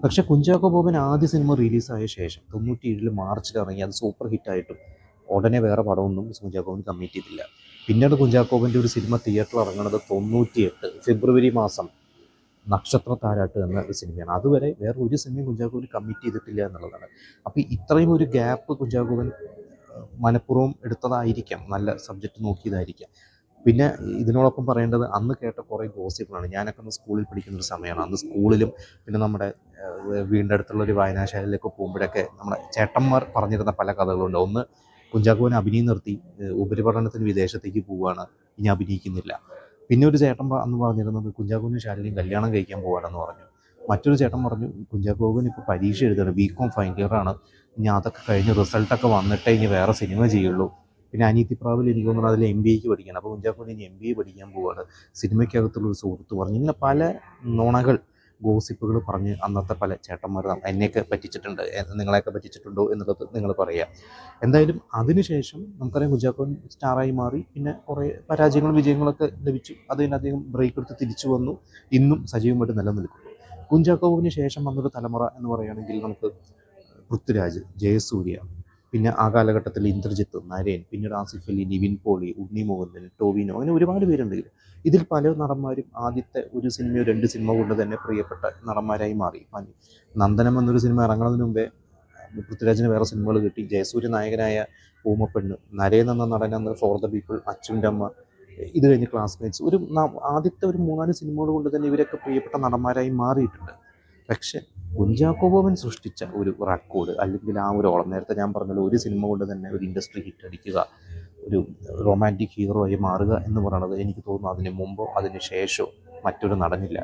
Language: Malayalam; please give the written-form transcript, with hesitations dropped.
പക്ഷേ കുഞ്ചാക്കോ ബോബൻ ആദ്യ സിനിമ റിലീസായ ശേഷം 97 മാർച്ചിൽ ഇറങ്ങി അത് സൂപ്പർ ഹിറ്റായിട്ടും ഉടനെ വേറെ പടമൊന്നും കുഞ്ചാക്കോ ബോബൻ കമ്മിറ്റ് ചെയ്തില്ല. പിന്നീട് കുഞ്ചാക്കോ ബോബൻ്റെ ഒരു സിനിമ തിയേറ്ററിൽ ഇറങ്ങുന്നത് 98 ഫെബ്രുവരി മാസം, നക്ഷത്ര താരാട്ട് എന്ന ഒരു സിനിമയാണ്. അതുവരെ വേറെ ഒരു സിനിമയും കുഞ്ചാക്കോ ബോബൻ കമ്മിറ്റ് ചെയ്തിട്ടില്ല എന്നുള്ളതാണ്. അപ്പോൾ ഇത്രയും ഒരു ഗ്യാപ്പ് കുഞ്ചാക്കോ ബോബൻ മനഃപൂർവ്വം എടുത്തതായിരിക്കാം, നല്ല സബ്ജക്റ്റ് നോക്കിയതായിരിക്കാം. പിന്നെ ഇതിനോടൊപ്പം പറയേണ്ടത് അന്ന് കേട്ട കുറേ ഗോസിപ്പുകളാണ്. ഞാനൊക്കെ അന്ന് സ്കൂളിൽ പഠിക്കുന്ന ഒരു സമയമാണ്. അന്ന് സ്കൂളിലും പിന്നെ നമ്മുടെ വീടിൻ്റെ അടുത്തുള്ള ഒരു വായനാശാലയിലൊക്കെ പോകുമ്പോഴൊക്കെ നമ്മുടെ ചേട്ടന്മാർ പറഞ്ഞിരുന്ന പല കഥകളുണ്ട്. ഒന്ന്, കുഞ്ചാക്കോവിന് അഭിനയം നിർത്തി ഉപരിപഠനത്തിന് വിദേശത്തേക്ക് പോവുകയാണ്, ഇനി അഭിനയിക്കുന്നില്ല. പിന്നെ ഒരു ചേട്ടൻ അന്ന് പറഞ്ഞിരുന്നത് കുഞ്ചാക്കോവിനും ശാലിനിയും കല്യാണം കഴിക്കാൻ പോവാണെന്ന് പറഞ്ഞു. മറ്റൊരു ചേട്ടൻ പറഞ്ഞു കുഞ്ചാക്കോവിന് ഇപ്പോൾ പരീക്ഷ എഴുതുകയാണ്, ബികോം ഫൈനൽ ഇയറാണ്, ഇനി അതൊക്കെ കഴിഞ്ഞ് റിസൾട്ടൊക്കെ വന്നിട്ടേ ഇനി വേറെ സിനിമ ചെയ്യുള്ളൂ. പിന്നെ അനീതിപ്രാവിൽ എനിക്ക് തോന്നുന്നത് അതിൽ MBAക്ക് പഠിക്കണം, അപ്പോൾ കുഞ്ചാക്കോവിന് ഇനി MBA പഠിക്കാൻ പോവാണ്, സിനിമയ്ക്കകത്തുള്ളൊരു സുഹൃത്ത് പറഞ്ഞു. ഇങ്ങനെ പല നുണകൾ, ഗോസിപ്പുകൾ പറഞ്ഞ് അന്നത്തെ പല ചേട്ടന്മാർ എന്നെയൊക്കെ പറ്റിച്ചിട്ടുണ്ട്. നിങ്ങളെയൊക്കെ പറ്റിച്ചിട്ടുണ്ടോ എന്നുള്ളത് നിങ്ങൾ പറയുക. എന്തായാലും അതിനുശേഷം നമുക്കറിയാം കുഞ്ചാക്കോൻ സ്റ്റാറായി മാറി. പിന്നെ കുറേ പരാജയങ്ങളും വിജയങ്ങളൊക്കെ ലഭിച്ചു. അതിനധികം ബ്രേക്ക് എടുത്ത് തിരിച്ചു വന്നു. ഇന്നും സജീവമായിട്ട് നിലനിൽക്കുന്നു. കുഞ്ചാക്കോവിന് ശേഷം വന്നൊരു തലമുറ എന്ന് പറയുകയാണെങ്കിൽ നമുക്ക് പൃഥ്വിരാജ്, ജയസൂര്യ, പിന്നെ ആ കാലഘട്ടത്തിൽ ഇന്ദ്രജിത്ത്, നരേൻ, പിന്നീട് ആസിഫ് അലി, നിവിൻ പോളി, ഉണ്ണി മുകുന്ദൻ, ടോവിനോ, അങ്ങനെ ഒരുപാട് പേരുണ്ട്. ഇതിൽ പല നടന്മാരും ആദ്യത്തെ ഒരു സിനിമയോ 2 സിനിമ കൊണ്ട് തന്നെ പ്രിയപ്പെട്ട നടന്മാരായി മാറി. നന്ദനം എന്നൊരു സിനിമ ഇറങ്ങുന്നതിന് മുമ്പേ പൃഥ്വിരാജിന് വേറെ സിനിമകൾ കിട്ടി. ജയസൂര്യ നായകനായ ഊമപ്പെണ്ണ്, നരേൻ എന്ന നടനെന്ന് ഫോർ ദ പീപ്പിൾ, അച്ഛൻ്റെ അമ്മ, ഇത് കഴിഞ്ഞ് ക്ലാസ്മേറ്റ്സ്, ആദ്യത്തെ ഒരു 3-4 സിനിമകൾ കൊണ്ട് തന്നെ ഇവരൊക്കെ പ്രിയപ്പെട്ട നടന്മാരായി മാറിയിട്ടുണ്ട്. പക്ഷേ കുഞ്ചാക്കോ ബോബൻ സൃഷ്ടിച്ച ഒരു റെക്കോർഡ്, അല്ലെങ്കിൽ ആ ഒരു ഓളം, നേരത്തെ ഞാൻ പറഞ്ഞല്ലോ, ഒരു സിനിമ കൊണ്ട് തന്നെ ഒരു ഇൻഡസ്ട്രി ഹിറ്റ് അടിക്കുക, ഒരു റൊമാൻറ്റിക് ഹീറോ ആയി മാറുക എന്ന് പറയുന്നത് എനിക്ക് തോന്നുന്നു അതിന് മുമ്പോ അതിന് ശേഷമോ മറ്റൊരു നടനില്ല.